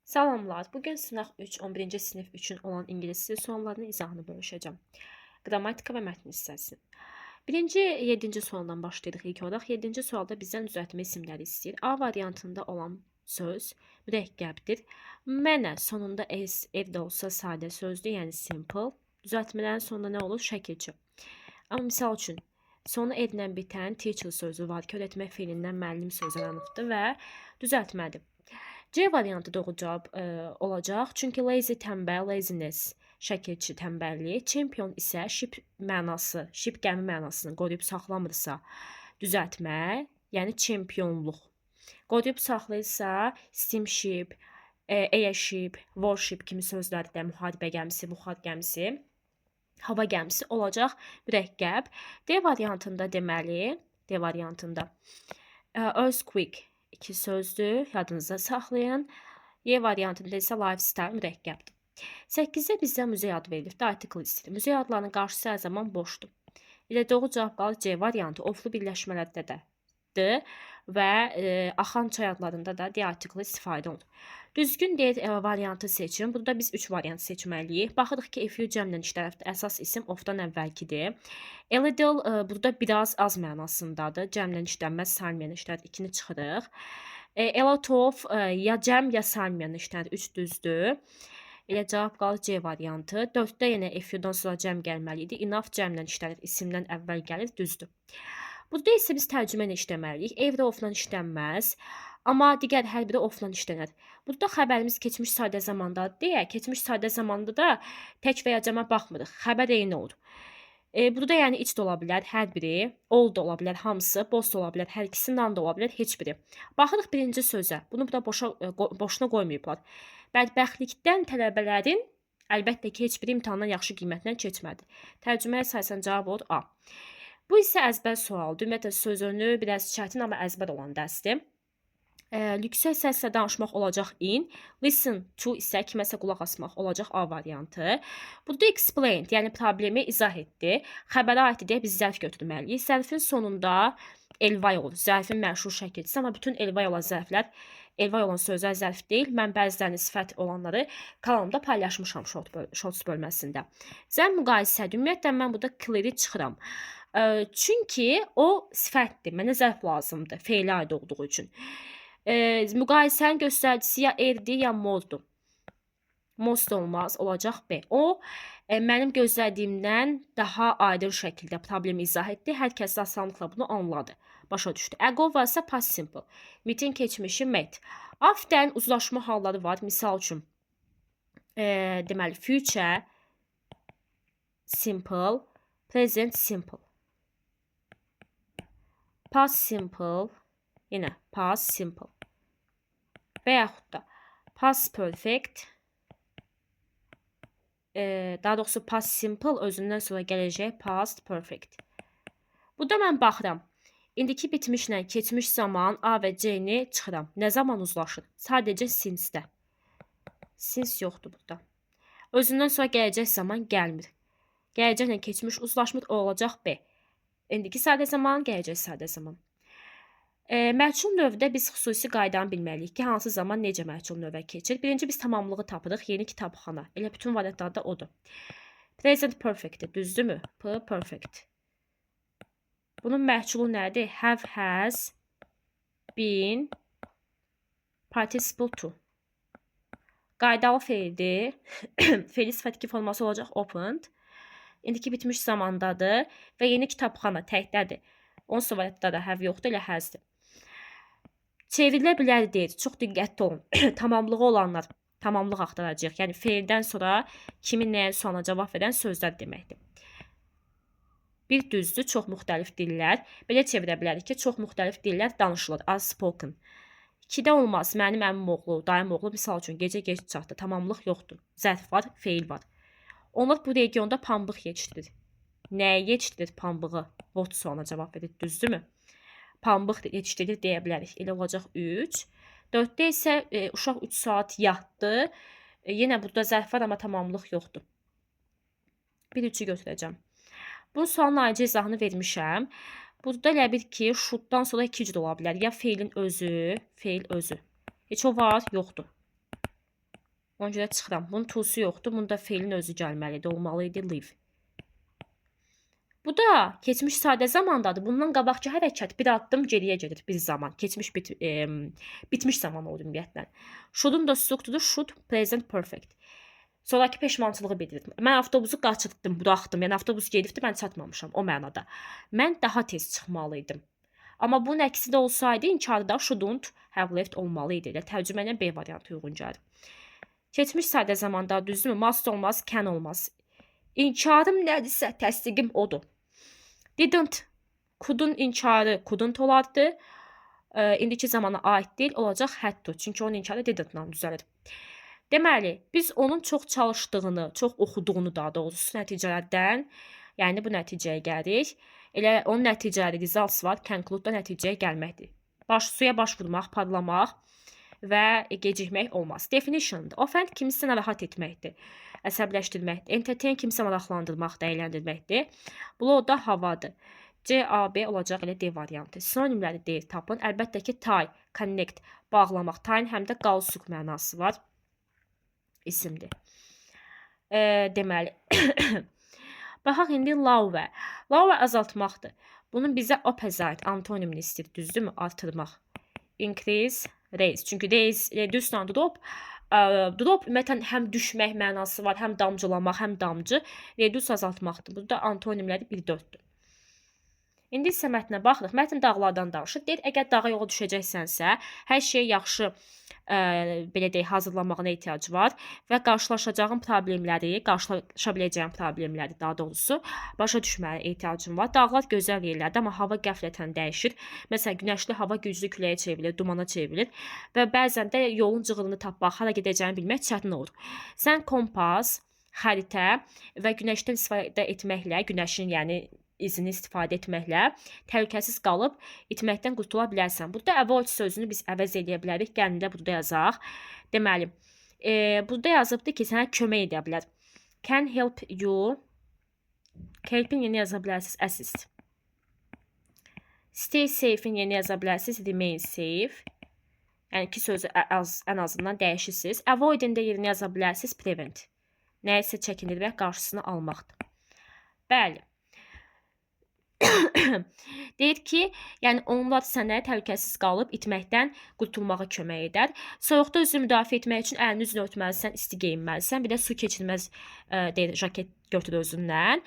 Salamlar. Bugün sınaq 3, 11-ci sinif üçün olan ingilis dili suallarının izahını bölüşəcəm. Qrammatika və mətn hissəsi. Birinci 7-ci sualdan başlayırıq ilk olaraq. 7-ci sualda bizdən düzəltmə isimləri istəyir. A variantında olan söz mürəkkəbdir. Mənə sonunda s, evdə olsa sadə sözdür, yəni simple. Düzəltmələrin sonunda nə olur? Şəkilçi. Amma misal üçün, sonu edlə bitən teacher sözü var ki, öyrətmək feilindən müəllim sözü aranıbdır və düzəltmədir. C variantı doğru cavab olacaq. Çünki lazy tənbəl, laziness şəkilçi tənbəllik, champion isə ship mənası, ship gəmi mənasını qoruyub saxlamırsa düzəltmə, yəni çempionluq. Qoruyub saxlayırsa steamship, airship, warship kimi sözlərdə müharibə gəmisi, buxar gəmisi, hava gəmisi olacaq mürəkkəb. D variantında deməli, D variantında earthquake iki sözdür, yadınızda saxlayın. Y variantında isə lifestyle mürəkkəbdir. 8-də bizdən müzey adı verilir. Article istəyir. Müzey adlarının qarşısı hər zaman boşdur. Elə doğru cavab qalır C variantı. Oflu birləşmələrdə də və axan çay adlarında da D article istifadə olunur. Düzgün D variantı seçin. Burada biz 3 variant seçməliyik. Baxırıq ki, if you cəmlə işlərəfdir. Əsas isim ofdan əvvəlkidir. A little burada biraz az mənasındadır. Cəmlə işlənməz, saymayan işlər 2-ni çıxırıq. A lot of ya cəm ya saymayan işlər 3 düzdür. Elə cavab qalır C variantı. 4-də yenə if you-dan sonra cəm gəlməli idi. Enough cəmlə işlənir, isimdən əvvəl gəlir, düzdür. Burada isə biz tərcümə ilə işləməliyik. Evdə ofla işlənməz. Amma digər hər biri ofla işlənər. Burada xəbərimiz keçmiş sadə zamandadır deyə, keçmiş sadə zamanda da tək və ya cəmə baxmırıq. Xəbər eyni olur. Burada yəni iç də ola bilər, hər biri, all da ola bilər, hamısı, boş da ola bilər, hər ikisi, none da ola bilər, heç biri. Baxırıq birinci sözə. Bunu burada boşuna qoymayıblar. Bədbəxtlikdən tələbələrin əlbəttə ki, heç biri imtahandan yaxşı qiymətlə keçmədi. Tərcüməyə əsasən cavab olur A. Bu isə əzbər sualdır. Ümumiyyətlə sözünü biraz çətin, amma əzbər olan dərsdir. Yüksək səslə danışmaq olacaq in. Listen to isə kiməsə qulaq asmaq olacaq A variantı. Burada explain, yəni problemi izah etdi. Xəbərə aiddir deyə biz zərf götürməliyik. Zərfin sonunda elvay olur. Zərfin məşhur şəkilçisi, amma bütün elvay olan zərflər, elvay olan sözlər zərf deyil. Mən bəzilərini sifət olanları kanalımda paylaşmışam shorts bölməsində. Zəm müqayisədir. Ümumiyyətlə mən burada clear-i çıxıram. Çünki o sifətdir. Mənə zərf lazımdır. Feilə aid olduğu üçün. Müqayisənin göstəricisi ya erdir, ya mordur. Most olmaz, olacaq B. O, mənim gözlədiyimdən daha aydın şəkildə problemi izah etdi. Hər kəs asanlıqla bunu anladı. Başa düşdü. Ago varsa past simple. Metin keçmişi met. Afdən uzlaşma halları var. Misal üçün, deməli, future simple, present simple. Past simple, yenə past simple. Və yaxud da past perfect, daha doğrusu past simple özündən sonra gələcək past perfect. Burada mən baxıram. İndiki bitmişlə keçmiş zaman A və C-ni çıxıram. Nə zaman uzlaşır? Sadəcə since-də. Since yoxdur burada. Özündən sonra gələcək zaman gəlmir. Gələcəklə keçmiş uzlaşmır, o olacaq B. İndiki sadə zaman, gələcək sadə zaman. Məhcul növdə biz xüsusi qaydanı bilməliyik ki, hansı zaman necə məhcul növə keçir. Birinci biz tamamlığı tapırıq, yeni kitabxana. Elə bütün variantlarda odur. Present perfect-dir, düzdürmü? P perfect. Bunun məhculu nədir? Have, has, been, participle to. Qaydalı feildir. Feili sifət 2 forması olacaq opened. İndiki bitmiş zamandadır və yeni kitabxana təkdədir. Onun variantda da have yoxdur, elə hasdir. Çevrilə bilər deyir. Çox diqqətli olun. Tamamlığı olanlar tamamlıq axtaracaq. Yəni feildən sonra kimin nəyə sualına cavab verən sözlər deməkdir. Bir düzdür, çox müxtəlif dillər. Belə çevirə bilərik ki, çox müxtəlif dillər danışılır. As spoken. 2-də olmaz. Mənim əmim oğlu, dayım oğlu misal üçün gecə geç çatdı. Tamamlıq yoxdur. Zərf var, feil var. Onlar bu regionda pambıq yetişdirir. Nəyə yetişdirir pambığı? Vot sualına cavab verir. Düzdürmü? Pambıq yetişdirir deyə bilərik. Elə olacaq 3. 4-də isə uşaq 3 saat yatdı. Yenə burada zərf var, amma tamamlıq yoxdur. Bir 3-ü götürəcəm. Bu sualın ayrıca izahını vermişəm. Burada elə bir ki, should-dan sonra 2 cür ola bilər. Ya feilin özü, feil özü. Heç o var, yoxdur. Ona görə çıxıram. Bunun to'su yoxdur. Bunda feilin özü gəlməlidir. Olmalı idi live. Bu da keçmiş sadə zamandadır. Bundan qabaqki hərəkət bir addım geriyə gedir bir zaman. Keçmiş bitmiş zaman oldu ümumiyyətlə. Should'un da strukturudur. Should present perfect. Sonraki peşmançılığı bildirir. Mən avtobusu qaçırtdım, buraxdım. Yəni avtobus gedibdi, mən çatmamışam o mənada. Mən daha tez çıxmalıydım. Amma bunun əksi də olsaydı inkarda shouldn't have left olmalı idi. Elə tərcümə ilə B variantı uyğun gəlir. Keçmiş sadə zamanda düzdürmü? Must olmaz, can olmaz. İnkarım nədirsə təsdiqim odur. Didn't, could'un inkarı couldn't olardı. İndiki zamana aid deyil, olacaq had to. Çünki onun inkarı didn't-la düzəlir. Deməli, biz onun çox çalışdığını, çox oxuduğunu daha doğrusu nəticələrdən, yəni bu nəticəyə gəlirik. Elə onun nəticələri results var, conclude-da nəticəyə gəlməkdir. Suya baş vurmaq, parlamaq və gecikmək olmaz. Definition, offend kimisə narahat etməkdir, əsəbləşdirməkdir. Entertain kimisə maraqlandırmaqdır, əyləndirməkdir. Blow da havadır. C, A, B olacaq elə D variantı. Sinonimləri deyil, tapın. Əlbəttə ki, tie, connect, bağlamaq. Tie-in həm də qalsuq mənası var. İsimdir. Deməli, baxaq indi lower. Lower azaltmaqdır. Bunun bizə opposite, antonimini istəyir, düzdürmü? Artırmaq. Increase, raise. Çünki raise, düzlə drop. Drop ümumiyyətlə həm düşmək mənası var, həm damcılamaq, həm damcı. Reduce azaltmaqdır. Burada antonimləri 1-4-dür. İndi isə mətnə baxırıq. Mətn dağlardan danışır. Deyir, əgər dağa yola düşəcəksənsə, hər şey yaxşı belə deyək, hazırlanmağına ehtiyac var və qarşılaşacağın problemləri, qarşılaşa biləcəyin problemləri daha doğrusu başa düşməyə ehtiyacın var. Dağlar gözəl yerlərdir, amma hava qəflətən dəyişir. Məsələn, günəşli hava güclü küləyə çevrilir, dumana çevrilir və bəzən də yolun cığırını tapmaq, hara gedəcəyini bilmək çətin olur. Sən kompas, xəritə və günəşdən istifadə etməklə, günəşin yəni izini istifadə etməklə təhlükəsiz qalıb itməkdən qurtula bilərsən. Burada avoid sözünü biz əvəz edə bilərik. Gəlin də burada yazaq. Deməli, burada yazıbdır ki, sənə kömək edə bilər. Can help you. Help-in yeni yaza bilərsiniz. Assist. Stay safe-in yeni yaza bilərsiniz. Remain safe. Yəni iki sözü ən azından dəyişirsiniz. Avoid-in də yerini yaza bilərsiniz. Prevent. Nəyisə çəkindirmək, qarşısını almaqdır. Bəli. Deyir ki, yəni onlar sənə təhlükəsiz qalıb itməkdən qurtulmağa kömək edər. Soyuqda özünü müdafiə etmək üçün əlini üzünü örtməlisən, isti geyinməlisən. Bir də su keçirməz deyir, jaket götür özündən.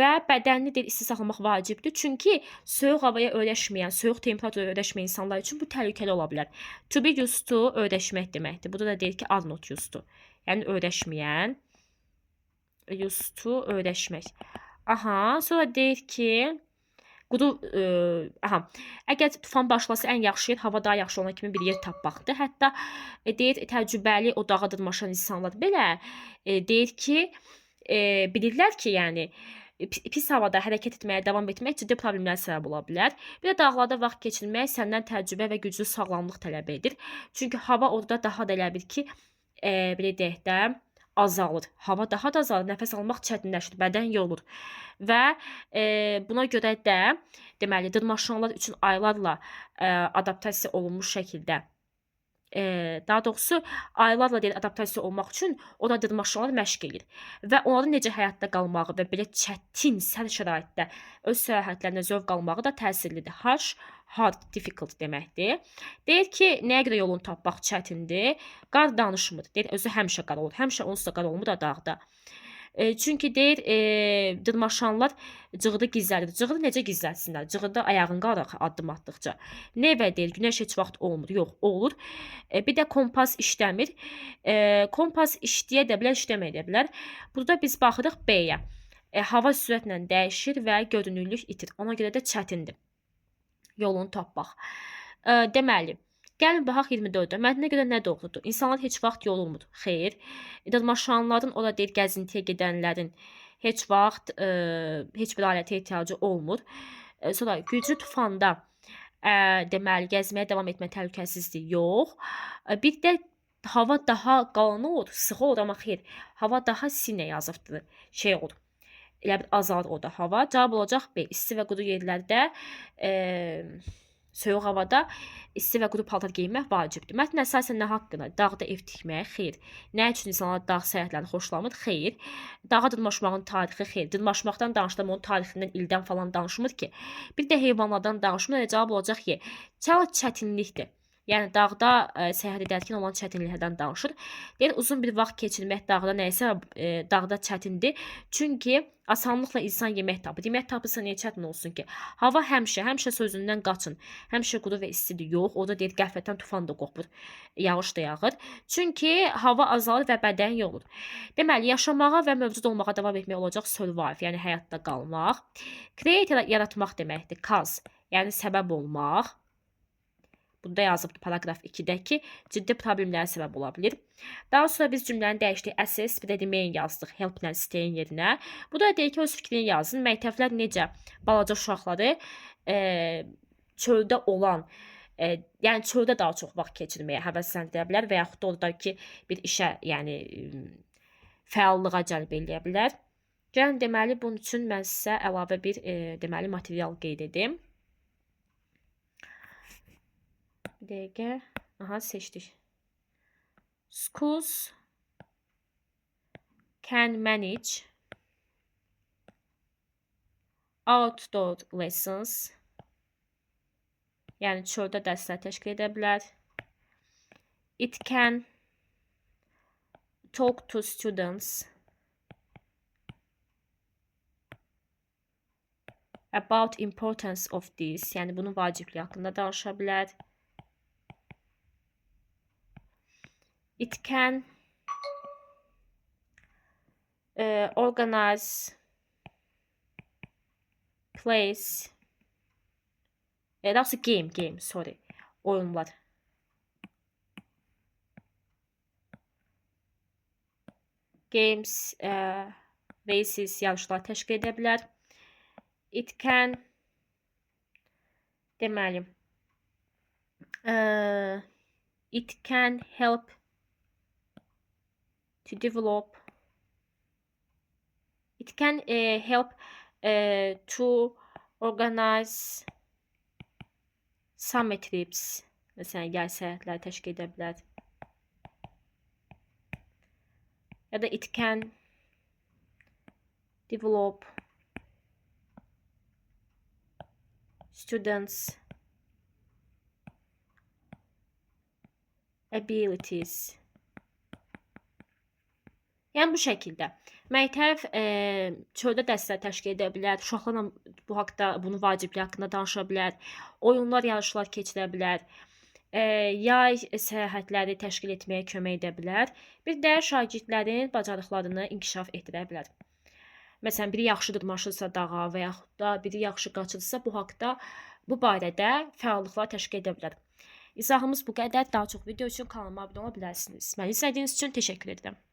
Və bədənini deyir, isti saxlamaq vacibdir. Çünki soyuq havaya öyrəşməyən, soyuq temperatura öyrəşməyən insanlar üçün bu təhlükəli ola bilər. To be used to öyrəşmək deməkdir. Burada da deyir ki, are not used to. Yəni öyrəşməyən, used to öyrəşmək. Aha, sonra deyir ki, əgər tufan başlasa ən yaxşı yer hava daha yaxşı olan kimi bir yer tapmaqdır. Hətta deyir, təcrübəli o dağa dırmaşan insanlar belə deyir ki, bilirlər ki, yəni pis havada hərəkət etməyə davam etmək ciddi problemlər səbəb ola bilər. Bir də dağlarda vaxt keçirmək səndən təcrübə və güclü sağlamlıq tələb edir. Çünki hava orada daha da elə bil ki, belə deyək də, azalır. Hava daha da azalır, nəfəs almaq çətinləşir, bədən yorulur. Və buna görə də deməli dırmaşanlar üçün aylarla adaptasiya olunmuş şəkildə daha doğrusu aylarla deyil adaptasiya olmaq üçün orada dırmaşanlar məşq edir. Və onların necə həyatda qalmağı və belə çətin, sərt şəraitdə öz səyahətlərinə zövq almağı da təsirlidir. Harsh, hard, difficult deməkdir. Deyir ki, nəyə görə yolunu tapmaq çətindir? Qar danışmır. Deyir, özü həmişə qar olur. Həmişə onsuz da qar olmur da dağda. Çünki deyir, dırmaşanlar cığırı gizlədir. Cığırı necə gizlətsinlər? Cığırda ayağın qaraq addım atdıqca. Nevə deyir, günəş heç vaxt olmur. Yox, olur. Bir də kompas işləmir. Kompas işləyə də bilər, işləməyə də bilər. Burada biz baxırıq B-yə. Hava sürətlə dəyişir və görünürlük itir. Ona görə də çətindir yolunu tapmaq. Deməli, gəlin baxaq 24-də. Mətnə görə nə doğrudur? İnsanlar heç vaxt yorulmur. Xeyr. Dırmaşanların, o da deyir, gəzintiyə gedənlərin heç vaxt heç bir alətə ehtiyacı olmur. Sonra güclü tufanda deməli gəzməyə davam etmə təhlükəsizliyi yox. Bir də hava daha qalın olur, sıx olur, amma xeyr. Hava daha sinə yazıbdır. Şey olur. Elə bir azalır orada hava. Cavab olacaq B. İsti və quru yerlərdə Soyuq havada isti və quru paltar geyinmək vacibdir. Mətn əsasən nə haqqında? Dağda ev tikmək? Xeyr. Nə üçün insanlar dağ səyahətlərini xoşlamır? Xeyr. Dağa dırmaşmağın tarixi? Xeyr. Dırmaşmaqdan danışdım, onun tarixindən, ildən falan danışmır ki. Bir də heyvanlardan danışmır. Cavab olacaq ki, çətinlikdir. Yəni dağda səyahət edərkən olan çətinliklərdən danışır. Deyir, uzun bir vaxt keçirmək dağda nəysə dağda çətindir. Çünki asanlıqla insan yemək tapır. Yemək tapırsa niyə çətin olsun ki? Hava həmişə sözündən qaçın. Həmişə quru və istidir. Yox, o da deyir qəflətən tufan da qopur. Yağış da yağır. Çünki hava azalır və bədən yorulur. Deməli, yaşamağa və mövcud olmağa davam etmək olacaq survive, yəni həyatda qalmaq. Create yaratmaq deməkdir. Cause, yəni səbəb olmaq. Burada yazıbdır paragraf 2-də ki, ciddi problemlərə səbəb ola bilir. Daha sonra biz cümləni dəyişdik. Assess, bir də remain yazdıq. Help ilə stay'in yerinə. Bu da deyir ki, öz fikrini yazın. Məktəblər necə balaca uşaqları çöldə olan, yəni çöldə daha çox vaxt keçirməyə həvəsləndirə bilər və yaxud da orada ki, bir işə, yəni fəallığa cəlb eləyə bilər. Gəlin, deməli, bunun üçün mən sizə əlavə bir deməli material qeyd edim. Bir dəqiqə. Aha, seçdik. Schools can manage outdoor lessons. Yəni çöldə dərslər təşkil edə bilər. It can talk to students about importance of this. Yəni bunun vacibliyi haqqında danışa bilər. It can organize, plays, that's a game, sorry, oyunlar. Games, races, yarışlar təşkil edə bilər. It can, deməli, it can help to develop, it can help to organize summer trips. Məsələn, yay səyahətləri təşkil edə bilər. Ya da it can develop students' abilities. Yəni bu şəkildə. Məktəb çöldə dərslər təşkil edə bilər. Uşaqlarla bu haqda, bunun vacibliyi haqqında danışa bilər. Oyunlar, yarışlar keçirə bilər. Yay səyahətləri təşkil etməyə kömək edə bilər. Bir də şagirdlərin bacarıqlarını inkişaf etdirə bilər. Məsələn, biri yaxşı dırmaşırsa dağa və yaxud da biri yaxşı qaçırsa bu haqda, bu barədə fəallıqlar təşkil edə bilər. İzahımız bu qədər. Daha çox video üçün kanalıma abunə ola bilərsiniz. Məni izlədiyiniz üçün təşəkkür edirəm.